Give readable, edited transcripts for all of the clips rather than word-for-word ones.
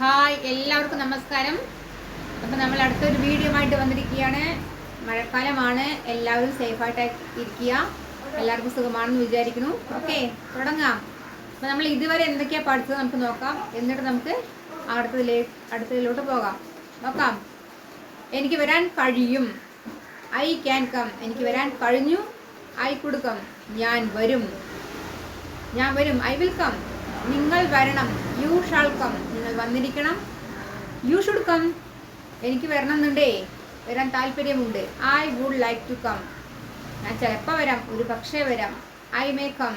Hi, എല്ലാവർക്കും നമസ്കാരം. അപ്പം നമ്മൾ അടുത്തൊരു വീഡിയോ ആയിട്ട് വന്നിരിക്കുകയാണ്. മഴക്കാലമാണ്, എല്ലാവരും സേഫായിട്ട് ഇരിക്കുക. എല്ലാവർക്കും സുഖമാണെന്ന് വിചാരിക്കുന്നു. ഓക്കെ, തുടങ്ങാം. അപ്പം നമ്മൾ ഇതുവരെ എന്തൊക്കെയാണ് പഠിച്ചത് നമുക്ക് നോക്കാം. എന്നിട്ട് നമുക്ക് അടുത്തതിലോട്ട് പോകാം. നോക്കാം. എനിക്ക് വരാൻ കഴിയും. I can come. എനിക്ക് വരാൻ കഴിഞ്ഞു. I could come. ഞാൻ വരും. I will come. നിങ്ങൾ വരണം. You shall come. നിങ്ങൾ വന്നിരിക്കണം. You should come. എനിക്ക് വരണമെന്നുണ്ടേ, വരാൻ താല്പര്യമുണ്ട്. I would like to come. ഞാൻ ചിലപ്പോൾ വരാം, ഒരു പക്ഷേ വരാം. I may come.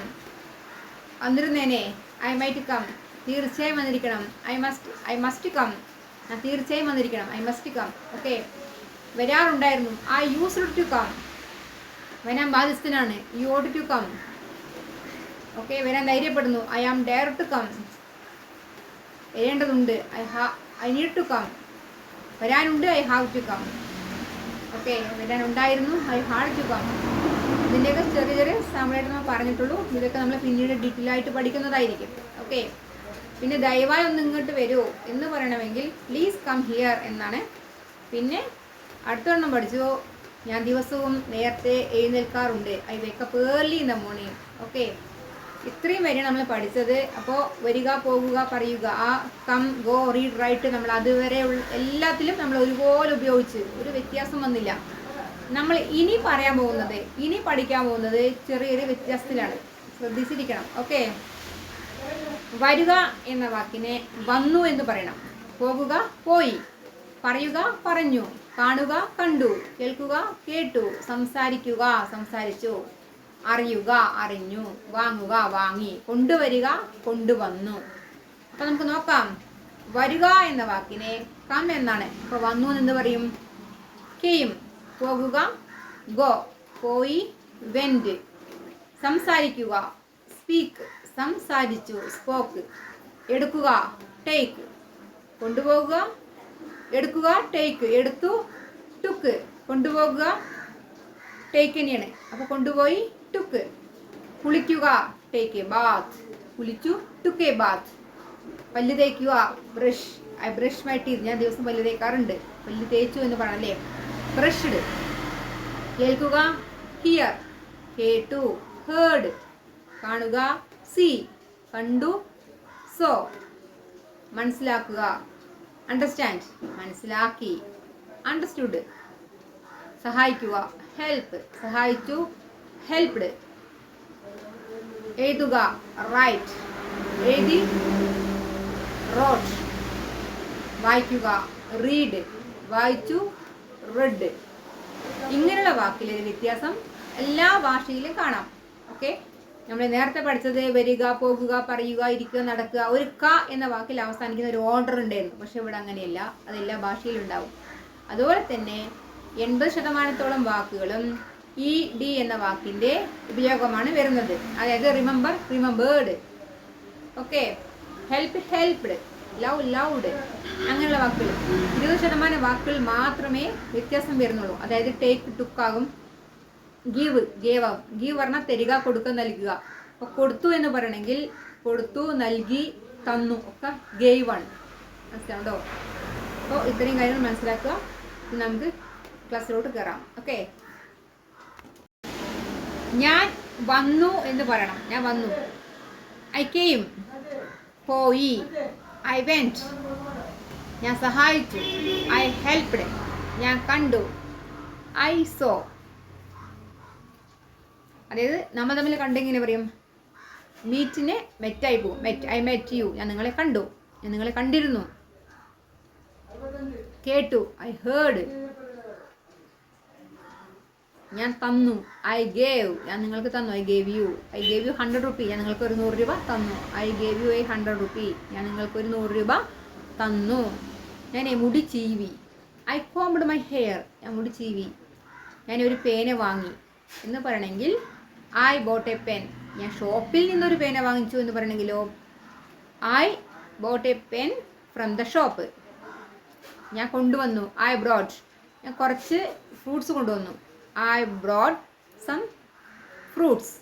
വന്നിരുന്നേനെ. I might come. തീർച്ചയായും വന്നിരിക്കണം. I must come. ഞാൻ തീർച്ചയായും വന്നിരിക്കണം. I must come. ഓക്കെ, വരാറുണ്ടായിരുന്നു. I used to come. വരാൻ ബാധ്യസ്ഥനാണ്. U vote to come. Okay, വരാൻ ധൈര്യപ്പെടുന്നു. I am dare to come. വരേണ്ടതുണ്ട്. I need to come. വരാനുണ്ട്. I have to come. Okay, വരാനുണ്ടായിരുന്നു. I had to come. ഇതിൻ്റെയൊക്കെ ചെറിയ ചെറിയ സാമ്പിളായിട്ട് നമ്മൾ പറഞ്ഞിട്ടുള്ളൂ. ഇതൊക്കെ നമ്മൾ പിന്നീട് ഡീറ്റെയിൽ ആയിട്ട് പഠിക്കുന്നതായിരിക്കും. ഓക്കെ, പിന്നെ ദയവായി ഒന്ന് ഇങ്ങോട്ട് വരൂ എന്ന് പറയണമെങ്കിൽ പ്ലീസ് കം ഹിയർ എന്നാണ്. പിന്നെ അടുത്തൊരെണ്ണം പഠിച്ചു. ഞാൻ ദിവസവും നേരത്തെ എഴുന്നേൽക്കാറുണ്ട്. I wake up early in the morning. Okay, ഇത്രയും വരെ നമ്മൾ പഠിച്ചത്. അപ്പോൾ വരിക, പോകുക, പറയുക, ആ കം, ഗോ, റീഡ്, റൈറ്റ്, നമ്മൾ അതുവരെ എല്ലാത്തിലും നമ്മൾ ഒരുപോലെ ഉപയോഗിച്ച്, ഒരു വ്യത്യാസം വന്നില്ല. നമ്മൾ ഇനി പഠിക്കാൻ പോകുന്നത് ചെറിയൊരു വ്യത്യാസത്തിലാണ്. ശ്രദ്ധിച്ചിരിക്കണം. ഓക്കെ, വരിക എന്ന വാക്കിനെ വന്നു എന്ന് പറയണം. പോകുക, പോയി. പറയുക, പറഞ്ഞു. കാണുക, കണ്ടു. കേൾക്കുക, കേട്ടു. സംസാരിക്കുക, സംസാരിച്ചു. അറിയുക, അറിഞ്ഞു. വാങ്ങുക, വാങ്ങി. കൊണ്ടുവരിക, കൊണ്ടുവന്നു. അപ്പം നമുക്ക് നോക്കാം. വരിക എന്ന വാക്കിനെ കം എന്നാണ്. അപ്പോൾ വന്നു എന്ന് പറയും, കെയും. പോകുക, ഗോ, പോയി, വെൻറ്റ്. സംസാരിക്കുക, സ്പീക്ക്. സംസാരിച്ചു, സ്പോക്ക്. എടുക്കുക, ടേക്ക്. കൊണ്ടുപോകുക, എടുക്കുക, ടേക്ക്. എടുത്തു, ടുക്ക്. കൊണ്ടുപോകുക, ടേക്ക് തന്നെയാണ്. അപ്പോൾ കൊണ്ടുപോയി, ടുക്ക്. കുളിക്കുക, ടേക്ക് എ ബാത്ത്. കുളിച്ചു, ടുക്ക് എ ബാത്ത്. പല്ല് തേക്കുക, brush. I brush my teeth. ഞാൻ ദിവസം പല്ല് തേക്കാറുണ്ട്. പല്ല് തേച്ചു എന്ന് പറയണല്ലേ, ബ്രഷ്ഡ്. കേൾക്കുക, ഹിയർ. കേട്ടു, ഹേർഡ്. കാണുക, സീ. കണ്ടു, സോ. മനസ്സിലാക്കുക, അണ്ടർസ്റ്റാൻഡ്. മനസ്സിലാക്കി, അണ്ടർസ്റ്റുഡ്. സഹായിക്കുക, ഹെൽപ്പ്. സഹായിച്ചു, ഹെൽപ്ഡ്. എഴുതുക, റൈറ്റ്. എഴുതി, റോട്ട്. വായിക്കുക, റീഡ്. വായിച്ചു, റെഡ്. ഇങ്ങനെയുള്ള വാക്കിലൊരു വ്യത്യാസം എല്ലാ ഭാഷയിലും കാണാം. ഓക്കെ, നമ്മൾ നേരത്തെ പഠിച്ചത് വരിക, പോകുക, പറയുക, ഇരിക്കുക, നടക്കുക. ഒരു ക എന്ന വാക്കിൽ അവസാനിക്കുന്ന ഒരു ഓർഡർ ഉണ്ടായിരുന്നു. പക്ഷെ ഇവിടെ അങ്ങനെയല്ല, അതെല്ലാ ഭാഷയിലും ഉണ്ടാവും. അതുപോലെ തന്നെ 80% വാക്കുകളും ഇ ഡി എന്ന വാക്കിൻ്റെ ഉപയോഗമാണ് വരുന്നത്. അതായത് remember, remembered. Okay, help, helped. Love, loud. അങ്ങനെയുള്ള വാക്കുകൾ 20% വാക്കുകൾ മാത്രമേ വ്യത്യാസം വരുന്നുള്ളൂ. അതായത് ടേക്ക്, ടുക്കാകും. ഗീവ്, ഗേവ് ആകും. ഗീവ് പറഞ്ഞാൽ തരിക, കൊടുക്കുക, നൽകുക. അപ്പോൾ കൊടുത്തു എന്ന് പറയണമെങ്കിൽ കൊടുത്തു, നൽകി, തന്നു ഒക്കെ ഗേവ് ആണ്. മനസ്സിലാവുണ്ടോ? അപ്പോൾ ഇത്രയും കാര്യങ്ങൾ മനസ്സിലാക്കുക. നമുക്ക് ക്ലാസ്സിലോട്ട് കയറാം. ഓക്കെ, ഞാൻ വന്നു എന്ന് പറയണം. ഞാൻ വന്നു. I came. പോയി. I went. ഞാൻ സഹായിച്ചു. I helped. ഞാൻ കണ്ടു. I saw. അതായത് നമ്മൾ തമ്മിൽ കണ്ടെങ്ങനെ പറയും? മീറ്റിനെ മെറ്റായി പോകും. Met, I met you. ഞാൻ നിങ്ങളെ കണ്ടു. ഞാൻ നിങ്ങളെ കണ്ടിരുന്നു. കേട്ടു, ഐ ഹേർഡ്. ഞാൻ തന്നു, ഐ ഗേവ്. ഞാൻ നിങ്ങൾക്ക് തന്നു, I gave you. I gave you 100 rupee. ഞാൻ നിങ്ങൾക്ക് ഒരു 100 രൂപ തന്നു. I gave you 100 rupee. ഞാൻ നിങ്ങൾക്ക് ഒരു 100 രൂപ തന്നു. ഞാൻ മുടി ചീവി. I combed my hair. ഞാൻ മുടി ചീവി. ഞാൻ ഒരു പേന വാങ്ങി എന്ന് പറയണമെങ്കിൽ ഐ ബോട്ട് എ പെൻ. ഞാൻ ഷോപ്പിൽ നിന്നൊരു പേന വാങ്ങിച്ചു എന്ന് പറയണമെങ്കിലോ I bought a pen from the shop. ഞാൻ കൊണ്ടുവന്നു, ഐ ബ്രോട്ട്. ഞാൻ കുറച്ച് ഫ്രൂട്ട്സ് കൊണ്ടുവന്നു, I brought some fruits.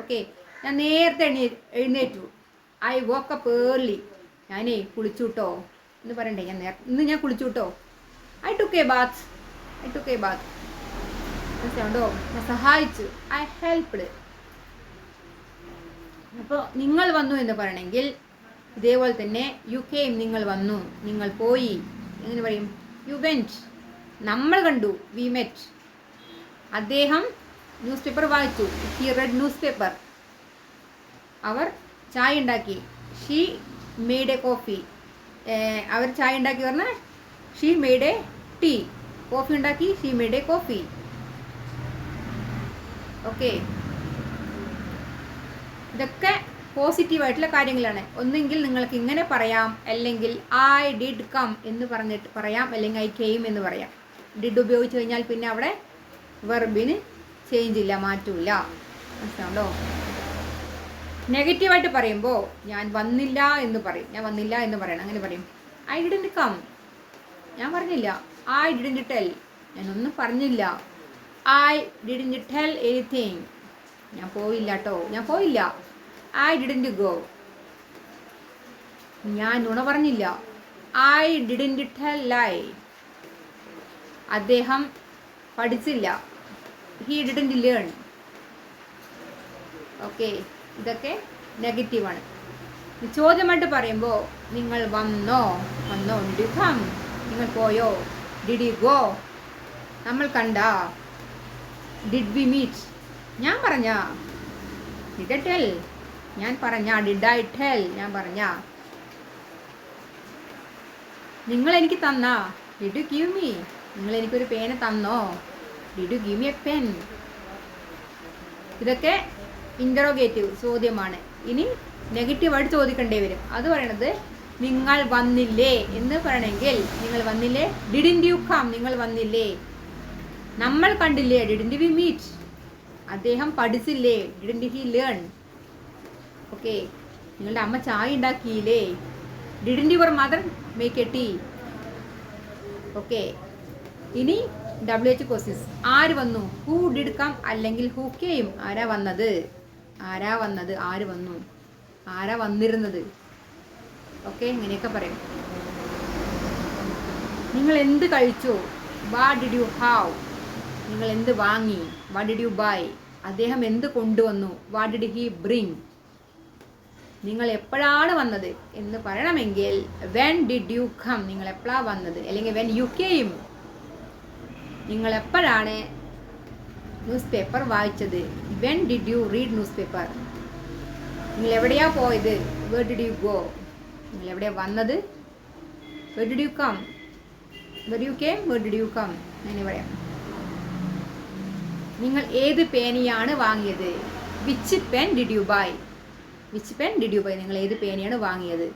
Okay, ഞാൻ നേരത്തെ എഴുന്നേറ്റു, ഐ വോക്കപ്പ് ഏർലി. ഞാനേ കുളിച്ചു കേട്ടോ. എന്ന് പറയണ്ടേ. ഇന്ന് ഞാൻ കുളിച്ചു കേട്ടോ. ഐ ടുക്ക് എ ബാത്ത് മനസ്സിലാവുണ്ടോ? ഞാൻ സഹായിച്ചു, ഐ ഹെൽപ്ഡ്. അപ്പോൾ നിങ്ങൾ വന്നു എന്ന് പറയണമെങ്കിൽ ഇതേപോലെ തന്നെ യു കെയിം, നിങ്ങൾ വന്നു, നിങ്ങൾ പോയി. എങ്ങനെ പറയും? You went. നമ്മൾ കണ്ടു, വി മെറ്റ്. അദ്ദേഹം ന്യൂസ് പേപ്പർ വായിച്ചു, ഹി റെഡ് ന്യൂസ് പേപ്പർ. അവർ ചായ ഉണ്ടാക്കി, ഷീ മെയ്ഡ് എ കോഫി. അവർ ചായ ഉണ്ടാക്കി പറഞ്ഞാൽ she made a tea. Coffee ഉണ്ടാക്കി, she made a coffee. Okay, ഇതൊക്കെ പോസിറ്റീവായിട്ടുള്ള കാര്യങ്ങളാണ്. ഒന്നെങ്കിൽ നിങ്ങൾക്ക് ഇങ്ങനെ പറയാം, അല്ലെങ്കിൽ ഐ ഡിഡ് കം എന്ന് പറഞ്ഞിട്ട് പറയാം, അല്ലെങ്കിൽ ഐ കെയിം എന്ന് പറയാം. ഡിഡ് ഉപയോഗിച്ച് കഴിഞ്ഞാൽ പിന്നെ അവിടെ വെർബിന് ചേഞ്ച് ഇല്ല, മാറ്റമില്ല. മനസ്സിലാവുണ്ടോ? നെഗറ്റീവായിട്ട് പറയുമ്പോൾ ഞാൻ വന്നില്ല എന്ന് പറയും. ഞാൻ വന്നില്ല എന്ന് പറയണം. അങ്ങനെ പറയും, ഐ ഡിഡൻറ്റ് കം. ഞാൻ പറഞ്ഞില്ല. I didn't tell. ഞാനൊന്നും പറഞ്ഞില്ല. I didn't tell anything. ഞാൻ പോയില്ല കേട്ടോ, ഞാൻ പോയില്ല. I didn't go. ഞാൻ നുണ പറഞ്ഞില്ല. I didn't tell lie. അദ്ദേഹം പഠിച്ചില്ല. He didn't learn. ഓക്കെ, ഇതൊക്കെ നെഗറ്റീവാണ്. ചോദ്യമായിട്ട് പറയുമ്പോൾ നിങ്ങൾ വന്നോ, ഡിഡ് യു കം. നിങ്ങൾ പോയോ, ഡിഡ് യു ഗോ. നമ്മൾ കണ്ട, ഡിഡ് വി മീറ്റ്. ഞാൻ പറഞ്ഞ, ഡിഡ് ഐ ടെൽ. ഞാൻ പറഞ്ഞ, ഡിഡ് ഐ ടെൽ. ഞാൻ പറഞ്ഞ. നിങ്ങൾ എനിക്ക് തന്ന, ഡിഡ് യു ഗിവ് മീ. നിങ്ങൾ എനിക്കൊരു പേന തന്നോ, did you give me A pen. ഇതൊക്കെ ഇൻ്ററോഗേറ്റീവ് ചോദ്യമാണ്. ഇനി നെഗറ്റീവായിട്ട് ചോദിക്കേണ്ടി വരും. അത് പറയണത് നിങ്ങൾ വന്നില്ലേ എന്ന് പറയണമെങ്കിൽ നിങ്ങൾ വന്നില്ലേ, ഡിഡൻറ്റ് യു കം. നിങ്ങൾ വന്നില്ലേ. നമ്മൾ കണ്ടില്ലേ, ഡിഡൻറ്റ് വി മീറ്റ്. അദ്ദേഹം പഠിച്ചില്ലേ, ഡിഡൻറ്റ് ഹി ലേൺ. ഓക്കെ, നിങ്ങളുടെ അമ്മ ചായ ഉണ്ടാക്കിയില്ലേ, didn't your mother make a tea. Okay, ഇനി WH ക്വസ്റ്റ്യൻസ്. ആര് വന്നു, ഹൂ ഡിഡ് കം അല്ലെങ്കിൽ ഹൂ കെയിം. ആരാ വന്നത്, ആര് വന്നു, ആരാ വന്നിരുന്നത്. ഓക്കെ, ഇങ്ങനെയൊക്കെ പറയും. നിങ്ങൾ എന്ത് കഴിച്ചു, വാട്ട് ഡിഡ് യു ഹാവ്. നിങ്ങൾ എന്ത് വാങ്ങി, വാട്ട് ഡിഡ് യു ബൈ. അദ്ദേഹം എന്ത് കൊണ്ടുവന്നു, വാട്ട് ഡിഡ് ഹി ബ്രിങ്. നിങ്ങൾ എപ്പോഴാണ് വന്നത് എന്ന് പറയണമെങ്കിൽ വെൻ ഡിഡ് യു കം. നിങ്ങൾ എപ്പോഴാണ് വന്നത്, അല്ലെങ്കിൽ വെൻ യു കെയിം. നിങ്ങൾ എപ്പോഴാണ് ന്യൂസ് പേപ്പർ വായിച്ചത്, when did you read news paper. നിങ്ങൾ എവിടെയാ പോയത്, വേർ ഡിഡ് യു ഗോ. നിങ്ങൾ എവിടെ വന്നത്, where did you come. Where you came, where did you come. അങ്ങനെ പറയാം. നിങ്ങൾ ഏത് പേനയാണ് വാങ്ങിയത്, which pen did you buy. Which pen did you buy. നിങ്ങൾ ഏത് പേനയാണ് വാങ്ങിയത്.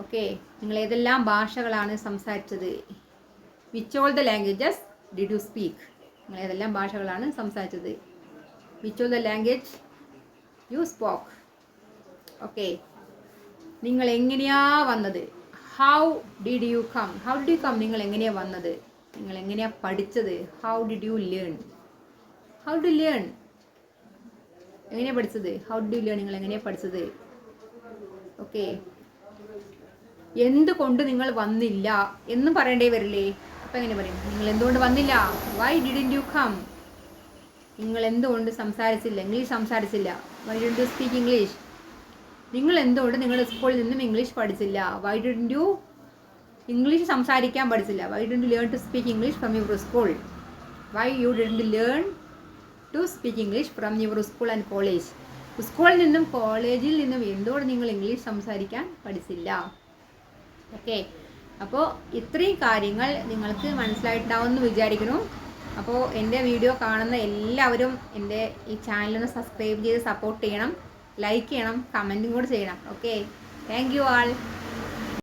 ഓക്കെ, നിങ്ങൾ ഏതെല്ലാം ഭാഷകളാണ് സംസാരിച്ചത്, which all the languages did you speak. നിങ്ങൾ ഏതെല്ലാം ഭാഷകളാണ് സംസാരിച്ചത്, which all the language you spoke. Okay, നിങ്ങൾ എങ്ങനെയാ വന്നത്, how did you come. How did you come. നിങ്ങൾ എങ്ങനെയാ വന്നത്, നിങ്ങൾ എങ്ങനെയാ പഠിച്ചത്, how did you learn. How do learn. എങ്ങനെയാ പഠിച്ചത്, ഹൗ ഡു ലേൺ. നിങ്ങൾ എങ്ങനെയാ പഠിച്ചത്. ഓക്കെ, എന്തുകൊണ്ട് നിങ്ങൾ വന്നില്ല എന്ന് പറയേണ്ടേ വരില്ലേ. അപ്പം എങ്ങനെ പറയും, നിങ്ങൾ എന്തുകൊണ്ട് വന്നില്ല, വൈ ഡിഡൻറ്റ് യു കം. നിങ്ങൾ എന്തുകൊണ്ട് സംസാരിച്ചില്ല, ഇംഗ്ലീഷ് സംസാരിച്ചില്ല, why didn't you speak English. നിങ്ങൾ എന്തുകൊണ്ട് നിങ്ങളുടെ സ്കൂളിൽ നിന്നും ഇംഗ്ലീഷ് പഠിച്ചില്ല, വൈ ഡിഡൻറ്റ് യു ഇംഗ്ലീഷ് സംസാരിക്കാൻ പഠിച്ചില്ല, why didn't you learn to speak English from your school. Why you didn't learn to speak English from your school and college. സ്കൂളിൽ നിന്നും കോളേജിൽ നിന്നും എന്തുകൊണ്ട് നിങ്ങൾ ഇംഗ്ലീഷ് സംസാരിക്കാൻ പഠിച്ചില്ല. ഓക്കെ, അപ്പോൾ ഇത്രയും കാര്യങ്ങൾ നിങ്ങൾക്ക് മനസ്സിലായിട്ടുണ്ടാവുമെന്ന് വിചാരിക്കുന്നു. അപ്പോൾ എൻ്റെ വീഡിയോ കാണുന്ന എല്ലാവരും എൻ്റെ ഈ ചാനലൊന്ന് സബ്സ്ക്രൈബ് ചെയ്ത് സപ്പോർട്ട് ചെയ്യണം, ലൈക്ക് ചെയ്യണം, കമൻറ്റും കൂടെ ചെയ്യണം. Okay, thank you all.